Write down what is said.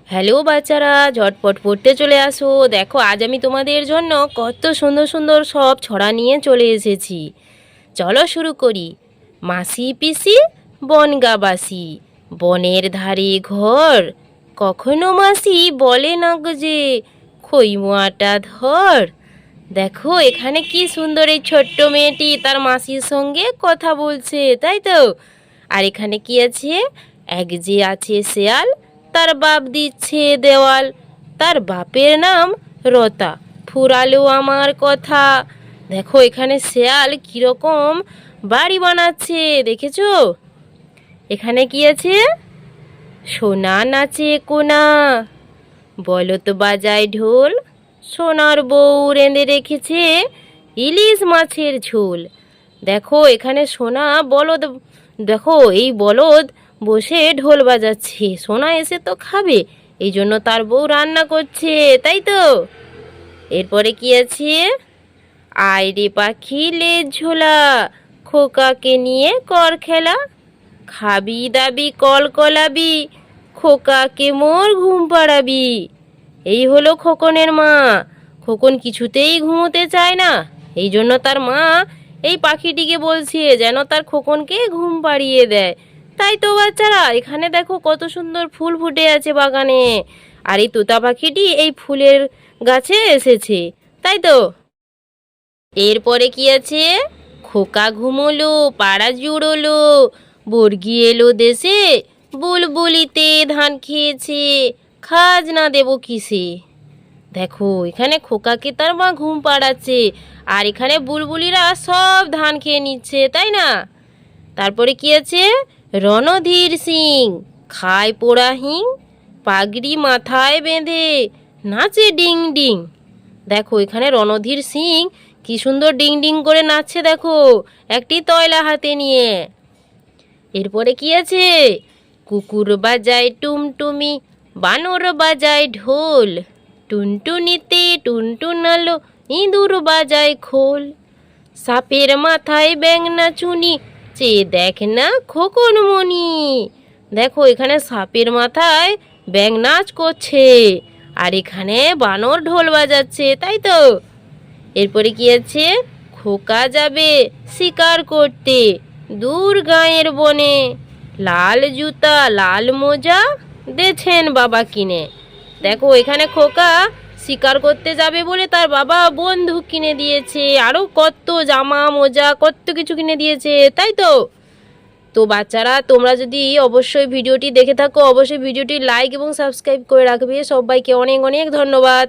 Hello বাচ্চারা, ঝটপট পড়তে চলে আসো। দেখো আজ আমি তোমাদের জন্য কত সুন্দর সুন্দর সব ছড়া নিয়ে চলে এসেছি। চলো শুরু করি। মাসি পিসি বনগাবাসি, বনের ধারে ঘর, কখনো মাসি বলে না গো যে খইমুয়াটা ধর। দেখো এখানে কি সুন্দর এই ছোট্ট মেয়েটি তার মাসির সঙ্গে কথা বলছে, তাই তো? আর এখানে কি আছে? এক যে আছে শেয়াল, তার বাপ দিচ্ছে দেওয়াল, তার বাপের নাম রতা, ফুরালো আমার কথা। দেখো এখানে শেয়াল কিরকম বাড়ি বানাচ্ছে, দেখেছো? এখানে কি আছে? সোনা নাচে কোনা, বলত বাজায় ঢোল, সোনার বউ রেঁধে রেখেছে ইলিশ মাছের ঝোল। দেখো এখানে সোনা বলদ, দেখো এই বলদ বসে ঢোল বাজাচ্ছে, সোনা এসে তো খাবে, এই জন্য তার বউ রান্না করছে, তাই তো? এরপরে কি আছে? আয় রে পাখি লেজ ঝোলা, খোকাকে নিয়ে কর খেলা, খাবি দাবি কল কলাবি, খোকাকে মোর ঘুম পাড়াবি। এই হলো খোকনের মা। খোকন কিছুতেই ঘুমোতে চায় না, এই জন্য তার মা এই পাখিটিকে বলছে যেন তার খোকনকে ঘুম পাড়িয়ে দেয়। তাই তো বাচ্চারা, এখানে দেখো কত সুন্দর ফুল ফুটে আছে বাগানে, আর এই তোতা পাখিটি এই ফুলের গাছে এসেছে, তাই তো? এরপরে কি আছে? খোকা ঘুমোলো পাড়া জুড়োলো, বর্গি এলো দেশে, বুলবুলিতে ধান খেয়েছে, খাজনা দেবো কিসে। দেখো এখানে খোকাকে তার মা ঘুম পাড়াচ্ছে, আর এখানে বুলবুলিরা সব ধান খেয়ে নিচ্ছে, তাই না? তারপরে কি আছে? রণধীর সিং খায় পোড়া হিং, পাগড়ি মাথায় বেঁধে নাচে ডিং ডিং। দেখো এখানে রণধীর সিং কি সুন্দর ডিং ডিং করে নাচছে, দেখো একটি তয়লা হাতে নিয়ে। এরপরে কি আছে? কুকুর বাজায় টুমটুমি, বানর বাজায় ঢোল, টুনটুনিতে টুনটুনালো, ইঁদুর বাজায় খোল, সাপের মাথায় ব্যাঙ না চুনি, চেয়ে দেখ না খোকন মনি। দেখো এখানে সাপের মাথায় ব্যাঙ নাচ করছে, আর এখানে বানর ঢোল বাজাচ্ছে, তাই তো? এরপরে কি আছে? খোকা যাবে শিকার করতে দূর গাঁয়ের বনে, লাল জুতা লাল মোজা দেছেন বাবা কিনে। দেখো এখানে খোকা শিকার করতে যাবে বলে তার বাবা বন্দুক কিনে দিয়েছে, আরও কত জামা মোজা কত কিছু কিনে দিয়েছে, তাই তো? তো বাচ্চারা, তোমরা যদি অবশ্যই ভিডিওটি দেখে থাকো, অবশ্যই ভিডিওটি লাইক এবং সাবস্ক্রাইব করে রাখবে। সবাইকে অনেক অনেক ধন্যবাদ।